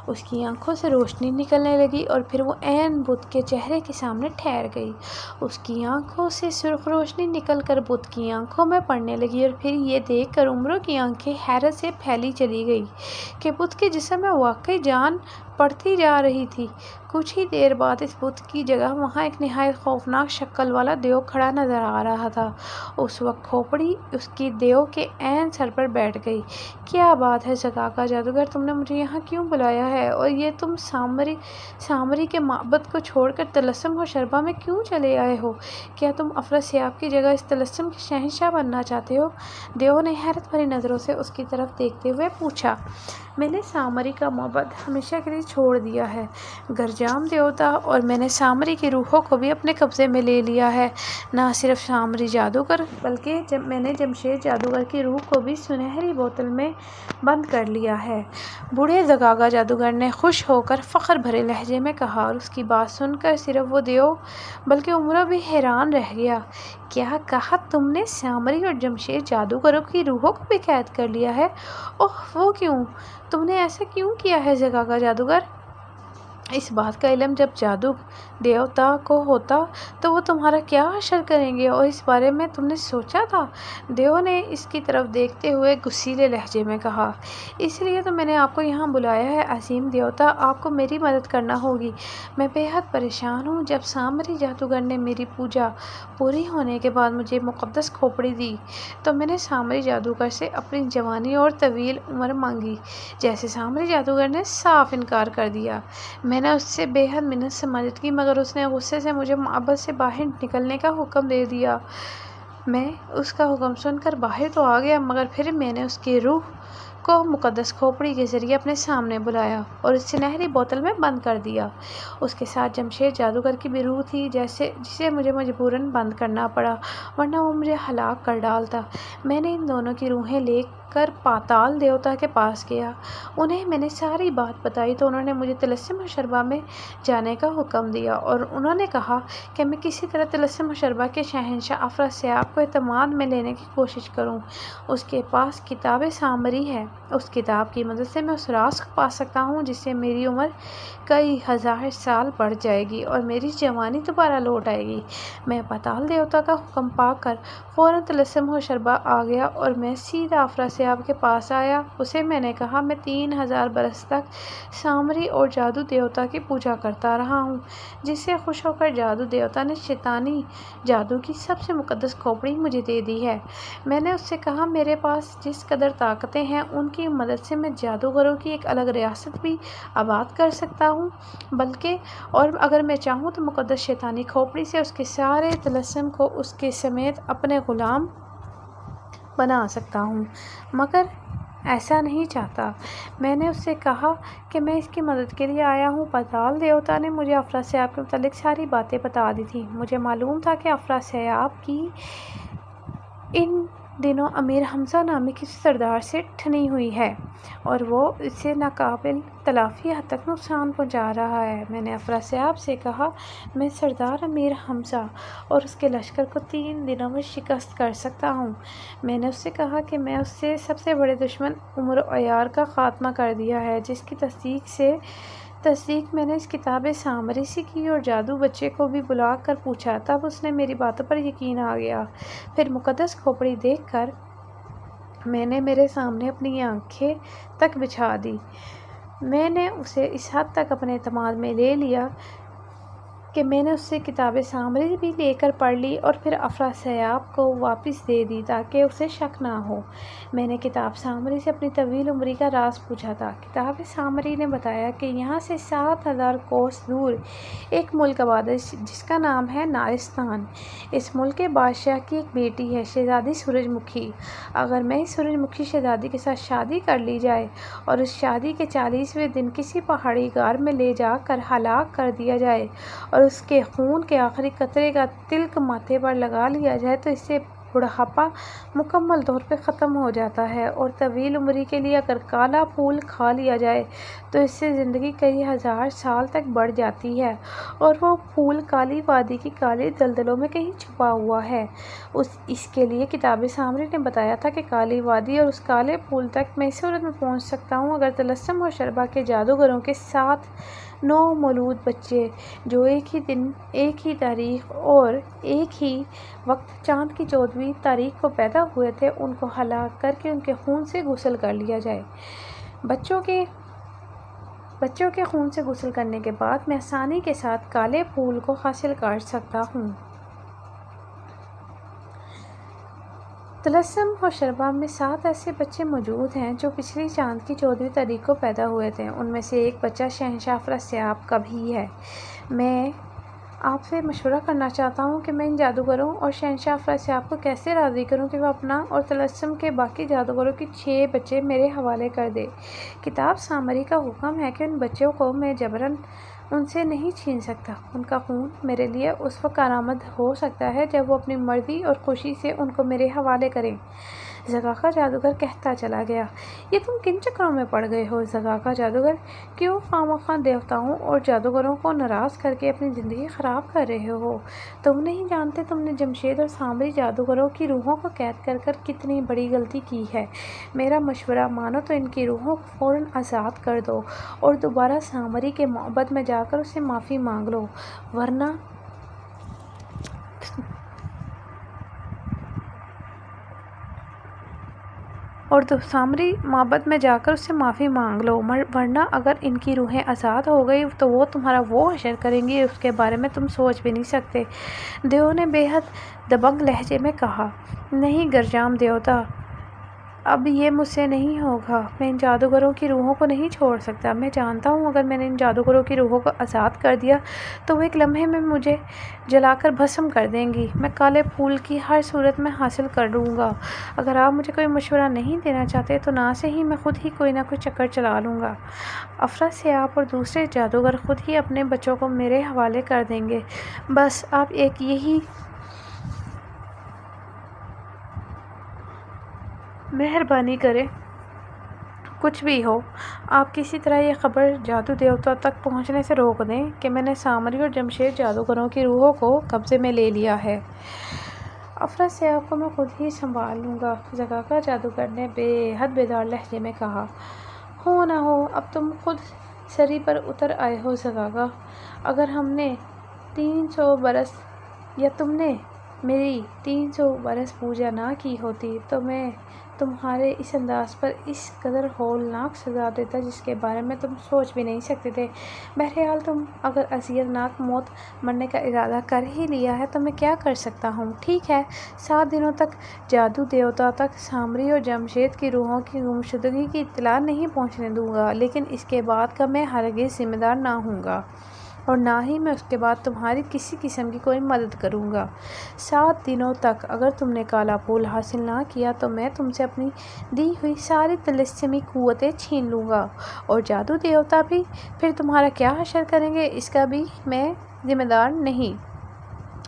اس کی آنکھوں سے روشنی نکلنے لگی اور پھر وہ عین بت کے چہرے کے سامنے ٹھہر گئی۔ اس کی آنکھوں سے سرخ روشنی نکل کر بت کی آنکھوں میں پڑنے لگی، اور پھر یہ دیکھ کر عمرو کی آنکھیں حیرت سے پھیلی چلی گئی کہ بت کے جسم میں واقعی جان پڑتی جا رہی تھی۔ کچھ ہی دیر بعد اس بت کی جگہ وہاں ایک نہایت خوفناک شکل والا دیو کھڑا نظر آ رہا تھا۔ اس وقت کھوپڑی اس کی دیو کے عین سر پر بیٹھ گئی۔ کیا بات ہے زگاگا جادوگر، تم نے مجھے یہاں کیوں بلایا ہے، اور یہ تم سامری کے معبد کو چھوڑ کر طلسم ہوشربا میں کیوں چلے آئے ہو؟ کیا تم افراسیاب کی جگہ اس طلسم کے شہنشاہ بننا چاہتے ہو؟ دیو نے حیرت بھری نظروں سے اس کی طرف دیکھتے ہوئے پوچھا۔ میں نے سامری کا معبد ہمیشہ کے لیے چھوڑ دیا ہے۔ گرجام دیوتا اور میں نے سامری کی روحوں کو بھی اپنے قبضے میں لے لیا ہے۔ نہ صرف سامری جادوگر بلکہ میں نے جمشید جادوگر کی روح کو بھی سنہری بوتل میں بند کر لیا ہے۔ بوڑھے زگاگا جادوگر نے خوش ہو کر فخر بھرے لہجے میں کہا اور اس کی بات سن کر صرف وہ دیو بلکہ امرا بھی حیران رہ گیا۔ کیا کہا تم نے؟ سامری اور جمشید جادوگروں کی روحوں کو بھی قید کر لیا ہے؟ اوہ وہ کیوں؟ تم نے ایسا کیوں کیا ہے زگاگا جادوگر؟ اس بات کا علم جب جادو دیوتا کو ہوتا تو وہ تمہارا کیا حشر کریں گے اور اس بارے میں تم نے سوچا تھا؟ دیو نے اس کی طرف دیکھتے ہوئے غصیلے لہجے میں کہا۔ اس لیے تو میں نے آپ کو یہاں بلایا ہے عظیم دیوتا، آپ کو میری مدد کرنا ہوگی۔ میں بے حد پریشان ہوں۔ جب سامری جادوگر نے میری پوجا پوری ہونے کے بعد مجھے مقدس کھوپڑی دی تو میں نے سامری جادوگر سے اپنی جوانی اور طویل عمر مانگی، جیسے سامری جادوگر نے صاف انکار کر دیا۔ میں نے اس سے بے حد منت سے مدد کی مگر اس نے غصے سے مجھے معبد سے باہر نکلنے کا حکم دے دیا۔ میں اس کا حکم سن کر باہر تو آ گیا مگر پھر میں نے اس کی روح کو مقدس کھوپڑی کے ذریعے اپنے سامنے بلایا اور اس سنہری بوتل میں بند کر دیا۔ اس کے ساتھ جمشید جادوگر کی بھی روح تھی جسے مجھے مجبوراً بند کرنا پڑا ورنہ وہ مجھے ہلاک کر ڈالتا۔ میں نے ان دونوں کی روحیں لے کر پاتال دیوتا کے پاس گیا۔ انہیں میں نے ساری بات بتائی تو انہوں نے مجھے طلسم حشربا میں جانے کا حکم دیا اور انہوں نے کہا کہ میں کسی طرح طلسم حشربا کے شہنشاہ افراسیاب کو اعتماد میں لینے کی کوشش کروں۔ اس کے پاس کتاب سامری ہے، اس کتاب کی مدد سے میں اس راز کو پا سکتا ہوں جس سے میری عمر کئی ہزار سال بڑھ جائے گی اور میری جوانی دوبارہ لوٹ آئے گی۔ میں پاتال دیوتا کا حکم پا کر فوراً طلسم حشربا آ گیا اور میں سیدھا افراسیاب کے پاس آیا۔ اسے میں نے کہا میں 3000 برس تک سامری اور جادو دیوتا کی پوجا کرتا رہا ہوں، جس سے خوش ہو کر جادو دیوتا نے شیطانی جادو کی سب سے مقدس کھوپڑی مجھے دے دی ہے۔ میں نے اس سے کہا میرے پاس جس قدر طاقتیں ہیں ان کی مدد سے میں جادوگروں کی ایک الگ ریاست بھی آباد کر سکتا ہوں، اور اگر میں چاہوں تو مقدس شیطانی کھوپڑی سے اس کے سارے طلسم کو اس کے سمیت اپنے غلام بنا سکتا ہوں، مگر ایسا نہیں چاہتا۔ میں نے اس سے کہا کہ میں اس کی مدد کے لیے آیا ہوں۔ پاتال دیوتا نے مجھے افراسیاب کے متعلق ساری باتیں بتا دی تھیں۔ مجھے معلوم تھا کہ افراسیاب کی ان دنوں امیر حمزہ نامی کسی سردار سے ٹھنی ہوئی ہے اور وہ اسے ناقابل تلافی حد تک نقصان پہنچا رہا ہے۔ میں نے افراسیاب سے کہا میں سردار امیر حمزہ اور اس کے لشکر کو 3 دنوں میں شکست کر سکتا ہوں۔ میں نے اس سے کہا کہ میں اس سے سب سے بڑے دشمن عمر عیار کا خاتمہ کر دیا ہے، جس کی تصدیق میں نے اس کتاب سامری سے کی اور جادو بچے کو بھی بلا کر پوچھا، تب اس نے میری باتوں پر یقین آ گیا۔ پھر مقدس کھوپڑی دیکھ کر میں نے میرے سامنے اپنی آنکھیں تک بچھا دی۔ میں نے اسے اس حد تک اپنے اعتماد میں لے لیا کہ میں نے اس سے کتاب سامری بھی لے کر پڑھ لی اور پھر افراسیاب کو واپس دے دی تاکہ اسے شک نہ ہو۔ میں نے کتاب سامری سے اپنی طویل عمری کا راز پوچھا تھا۔ کتاب سامری نے بتایا کہ یہاں سے 7000 کوس دور ایک ملک آباد ہے جس کا نام ہے نارستان۔ اس ملک کے بادشاہ کی ایک بیٹی ہے، شہزادی سورج مکھی۔ اگر میں اس سورج مکھی شہزادی کے ساتھ شادی کر لی جائے اور اس شادی کے 40ویں دن کسی پہاڑی غار میں لے جا کر ہلاک کر دیا جائے اور اس کے خون کے آخری قطرے کا تلک ماتھے پر لگا لیا جائے تو اس سے بڑھاپا مکمل طور پر ختم ہو جاتا ہے، اور طویل عمری کے لیے اگر کالا پھول کھا لیا جائے تو اس سے زندگی کئی ہزار سال تک بڑھ جاتی ہے، اور وہ پھول کالی وادی کی کالے دلدلوں میں کہیں چھپا ہوا ہے۔ اس کے لیے کتاب سامری نے بتایا تھا کہ کالی وادی اور اس کالے پھول تک میں اس صورت میں پہنچ سکتا ہوں اگر طلسم حشربا کے جادوگروں کے 7 نومولود بچے جو ایک ہی دن، ایک ہی تاریخ اور ایک ہی وقت چاند کی 14ویں تاریخ کو پیدا ہوئے تھے ان کو ہلاک کر کے ان کے خون سے غسل کر لیا جائے۔ بچوں کے خون سے غسل کرنے کے بعد میں آسانی کے ساتھ کالے پھول کو حاصل کر سکتا ہوں۔ طلسم حشربا میں 7 ایسے بچے موجود ہیں جو پچھلی چاند کی 14ویں تاریخ کو پیدا ہوئے تھے۔ ان میں سے ایک بچہ شہنشاہ افراسیاب کا بھی ہے۔ میں آپ سے مشورہ کرنا چاہتا ہوں کہ میں ان جادوگروں اور شہنشاہ افراسیاب کو کیسے راضی کروں کہ وہ اپنا اور طلسم کے باقی جادوگروں کے 6 بچے میرے حوالے کر دے۔ کتاب سامری کا حکم ہے کہ ان بچوں کو میں جبراً ان سے نہیں چھین سکتا۔ ان کا خون میرے لیے اس وقت کارآمد ہو سکتا ہے جب وہ اپنی مرضی اور خوشی سے ان کو میرے حوالے کریں۔ زغاغا جادوگر کہتا چلا گیا، یہ تم کن چکروں میں پڑ گئے ہو زغاغا جادوگر؟ کیوں خواہ دیوتاؤں اور جادوگروں کو ناراض کر کے اپنی زندگی خراب کر رہے ہو؟ تم نہیں جانتے تم نے جمشید اور سامری جادوگروں کی روحوں کو قید کر کر کتنی بڑی غلطی کی ہے۔ میرا مشورہ مانو تو ان کی روحوں کو فوراً آزاد کر دو اور دوبارہ سامری کے معبد میں جا کر اس سے معافی مانگ لو، ورنہ اگر ان کی روحیں آزاد ہو گئی تو وہ تمہارا وہ حشر کریں گی اس کے بارے میں تم سوچ بھی نہیں سکتے۔ دیو نے بے حد دبنگ لہجے میں کہا، نہیں گرجام دیوتا، اب یہ مجھ سے نہیں ہوگا۔ میں ان جادوگروں کی روحوں کو نہیں چھوڑ سکتا۔ میں جانتا ہوں اگر میں نے ان جادوگروں کی روحوں کو آزاد کر دیا تو وہ ایک لمحے میں مجھے جلا کر بھسم کر دیں گی۔ میں کالے پھول کی ہر صورت میں حاصل کر لوں گا۔ اگر آپ مجھے کوئی مشورہ نہیں دینا چاہتے تو نہ سے ہی میں خود ہی کوئی نہ کوئی چکر چلا لوں گا۔ افراسیاب اور دوسرے جادوگر خود ہی اپنے بچوں کو میرے حوالے کر دیں گے۔ بس آپ ایک یہی مہربانی کریں، کچھ بھی ہو، آپ کسی طرح یہ خبر جادو دیوتا تک پہنچنے سے روک دیں کہ میں نے سامری اور جمشید جادوگروں کی روحوں کو قبضے میں لے لیا ہے۔ افراسیاب کو میں خود ہی سنبھال لوں گا، زغاغا جادوگر نے بے حد بیدار لہجے میں کہا۔ ہو نہ ہو اب تم خود سری پر اتر آئے ہو زغاغا۔ اگر ہم نے 300 برس یا تم نے میری 300 برس پوجا نہ کی ہوتی تو میں تمہارے اس انداز پر اس قدر ہولناک سزا دیتا جس کے بارے میں تم سوچ بھی نہیں سکتے تھے۔ بہرحال تم اگر اذیت ناک موت مرنے کا ارادہ کر ہی لیا ہے تو میں کیا کر سکتا ہوں؟ ٹھیک ہے، 7 دنوں تک جادو دیوتا تک سامری اور جمشید کی روحوں کی گمشدگی کی اطلاع نہیں پہنچنے دوں گا، لیکن اس کے بعد کا میں ہرگز ذمہ دار نہ ہوں گا اور نہ ہی میں اس کے بعد تمہاری کسی قسم کی کوئی مدد کروں گا۔ 7 دنوں تک اگر تم نے کالا پھول حاصل نہ کیا تو میں تم سے اپنی دی ہوئی ساری طلسمی قوتیں چھین لوں گا اور جادو دیوتا بھی پھر تمہارا کیا حشر کریں گے اس کا بھی میں ذمہ دار نہیں۔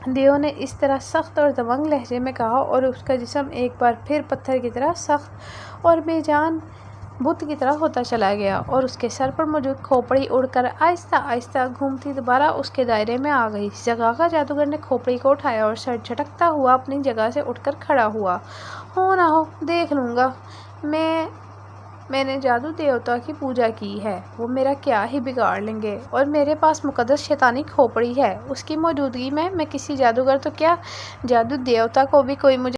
دیو نے اس طرح سخت اور دبنگ لہجے میں کہا اور اس کا جسم ایک بار پھر پتھر کی طرح سخت اور بے جان بت کی طرح ہوتا چلا گیا اور اس کے سر پر موجود کھوپڑی اڑ کر آہستہ آہستہ گھومتی دوبارہ اس کے دائرے میں آ گئی۔ زغاغا جادوگر نے کھوپڑی کو اٹھایا اور سر جھٹکتا ہوا اپنی جگہ سے اٹھ کر کھڑا ہوا۔ ہو نہ ہو دیکھ لوں گا، میں نے جادو دیوتا کی پوجا کی ہے، وہ میرا کیا ہی بگاڑ لیں گے، اور میرے پاس مقدس شیطانی کھوپڑی ہے، اس کی موجودگی میں کسی جادوگر تو کیا جادو دیوتا کو بھی کوئی مجھے